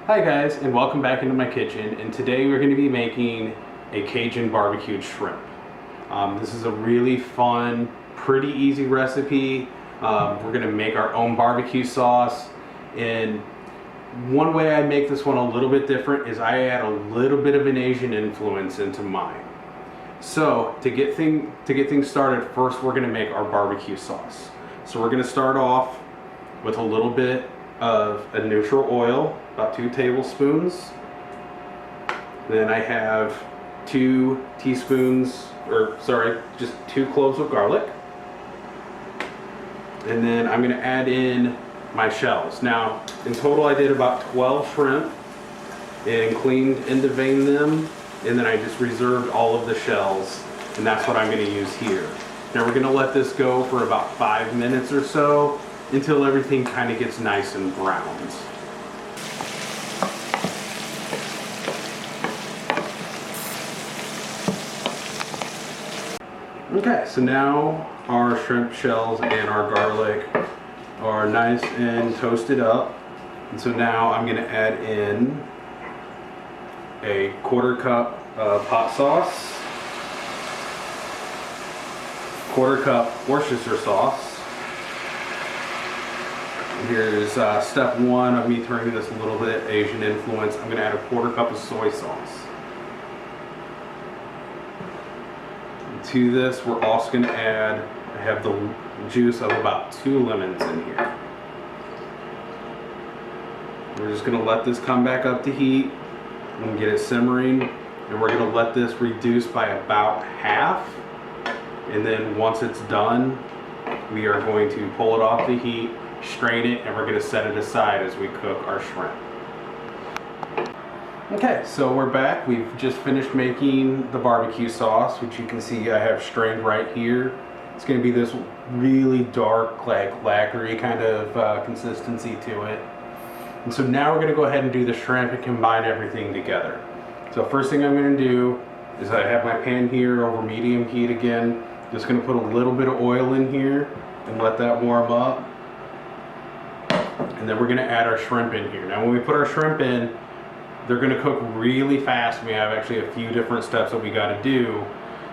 Hi guys, and welcome back into my kitchen, and today we're going to be making a Cajun BBQ shrimp. This is a really fun, pretty easy recipe. We're going to make our own barbecue sauce, and one way I make this one a little bit different is I add a little bit of an Asian influence into mine. So to get things started, first we're going to make our barbecue sauce. So we're going to start off with a little bit of a neutral oil, about 2 tablespoons. Then I have 2 teaspoons, just 2 cloves of garlic. And then I'm going to add in my shells. Now, in total I did about 12 shrimp and cleaned and deveined them, and then I just reserved all of the shells, and that's what I'm going to use here. Now we're going to let this go for about 5 minutes or so until everything kind of gets nice and browned. Okay, so now our shrimp shells and our garlic are nice and toasted up. And so now I'm going to add in a 1/4 cup of hot sauce, 1/4 cup Worcestershire sauce. Here's step 1 of me turning this a little bit Asian influence. I'm going to add a 1/4 cup of soy sauce. And to this, we're also going to add, I have the juice of about 2 lemons in here. We're just going to let this come back up to heat and get it simmering. And we're going to let this reduce by about half. And then once it's done, we are going to pull it off the heat, strain it, and we're going to set it aside as we cook our shrimp. Okay, so we're back. We've just finished making the barbecue sauce, which you can see I have strained right here. It's going to be this really dark, like lacquery kind of consistency to it. And so now we're going to go ahead and do the shrimp and combine everything together. So first thing I'm going to do is I have my pan here over medium heat again. Just going to put a little bit of oil in here and let that warm up. And then we're going to add our shrimp in here. Now when we put our shrimp in, they're going to cook really fast. We have actually a few different steps that we got to do.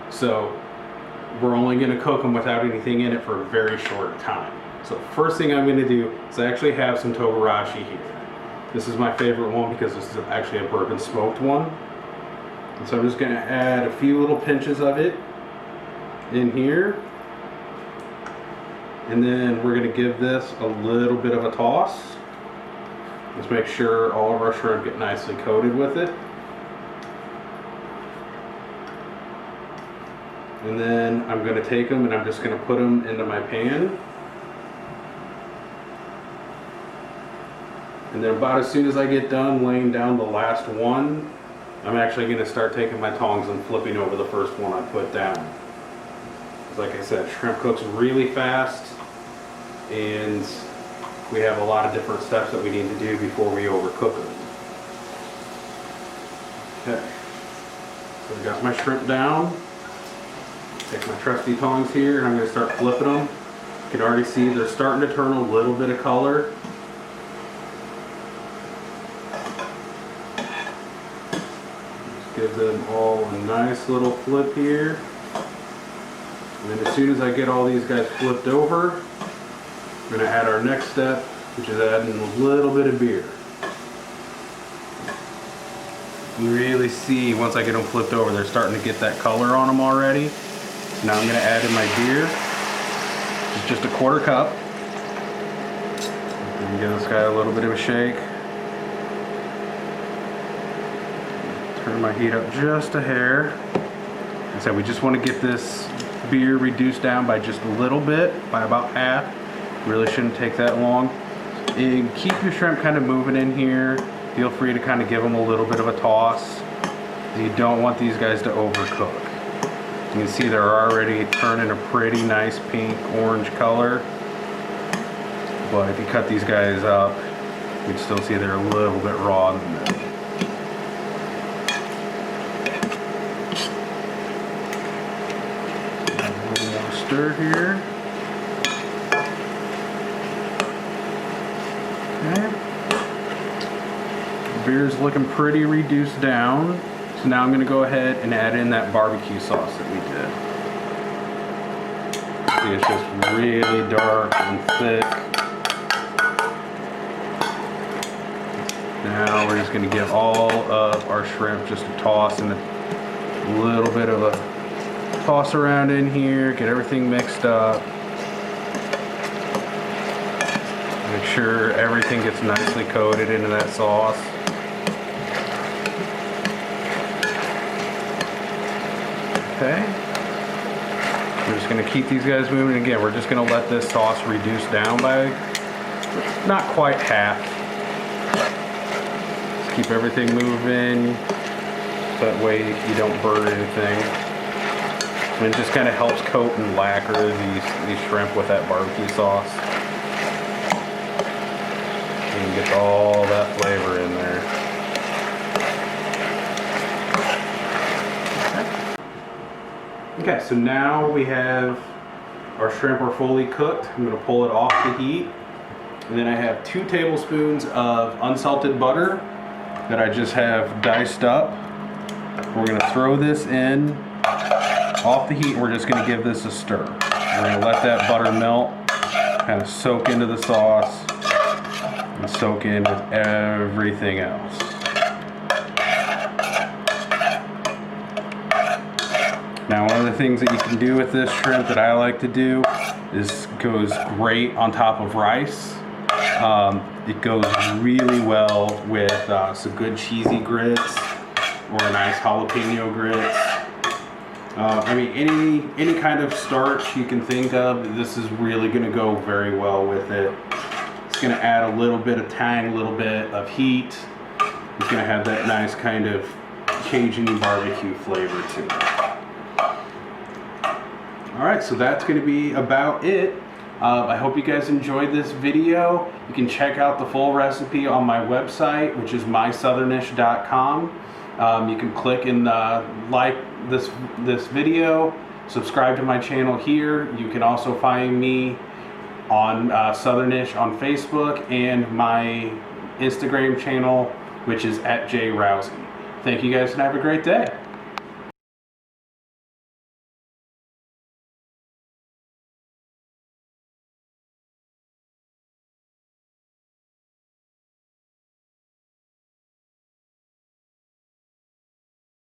So we're only going to cook them without anything in it for a very short time. So first thing I'm going to do is I actually have some togarashi here. This is my favorite one because this is actually a bourbon smoked one. And so I'm just going to add a few little pinches of it in here. And then we're going to give this a little bit of a toss. Let's make sure all of our shrimp get nicely coated with it. And then I'm going to take them and I'm just going to put them into my pan. And then about as soon as I get done laying down the last one, I'm actually going to start taking my tongs and flipping over the first one I put down. Like I said, shrimp cooks really fast, and we have a lot of different steps that we need to do before we overcook them. Okay, so I've got my shrimp down. Take my trusty tongs here, and I'm going to start flipping them. You can already see they're starting to turn a little bit of color. Just give them all a nice little flip here. And then as soon as I get all these guys flipped over, I'm going to add our next step, which is adding a little bit of beer. You really see once I get them flipped over, they're starting to get that color on them already. So now I'm going to add in my beer, which is just a 1/4 cup. And give this guy a little bit of a shake. Turn my heat up just a hair. Like I said, we just want to get this beer reduced down by just a little bit, by about half. Really shouldn't take that long. And keep your shrimp kind of moving in here. Feel free to kind of give them a little bit of a toss. You don't want these guys to overcook. You can see they're already turning a pretty nice pink orange color. But if you cut these guys up, you can still see they're a little bit raw in the middle. Stir here. Okay. beer's looking pretty reduced down. So now I'm going to go ahead and add in that barbecue sauce that we did. See, it's just really dark and thick. Now we're just going to give all of our shrimp just a toss and a little bit of a toss around in here, get everything mixed up. Make sure everything gets nicely coated into that sauce. Okay. We're just going to keep these guys moving. Again, we're just going to let this sauce reduce down by not quite half. Just keep everything moving. That way you don't burn anything. And it just kind of helps coat and lacquer these shrimp with that barbecue sauce. You can get all that flavor in there. Okay, so now we have our shrimp are fully cooked. I'm going to pull it off the heat. And then I have 2 tablespoons of unsalted butter that I just have diced up. We're going to throw this in off the heat, and we're just going to give this a stir. We're going to let that butter melt, kind of soak into the sauce, and soak in with everything else. Now, one of the things that you can do with this shrimp that I like to do is goes great on top of rice. It goes really well with some good cheesy grits or a nice jalapeno grits. I mean, any kind of starch you can think of, this is really going to go very well with it. It's going to add a little bit of tang, a little bit of heat. It's going to have that nice kind of Cajun barbecue flavor to it. Alright, so that's going to be about it. I hope you guys enjoyed this video. You can check out the full recipe on my website, which is mysouthernish.com. You can click and like this video, subscribe to my channel here. You can also find me on Southernish on Facebook and my Instagram channel, which is @jrousey. Thank you guys and have a great day.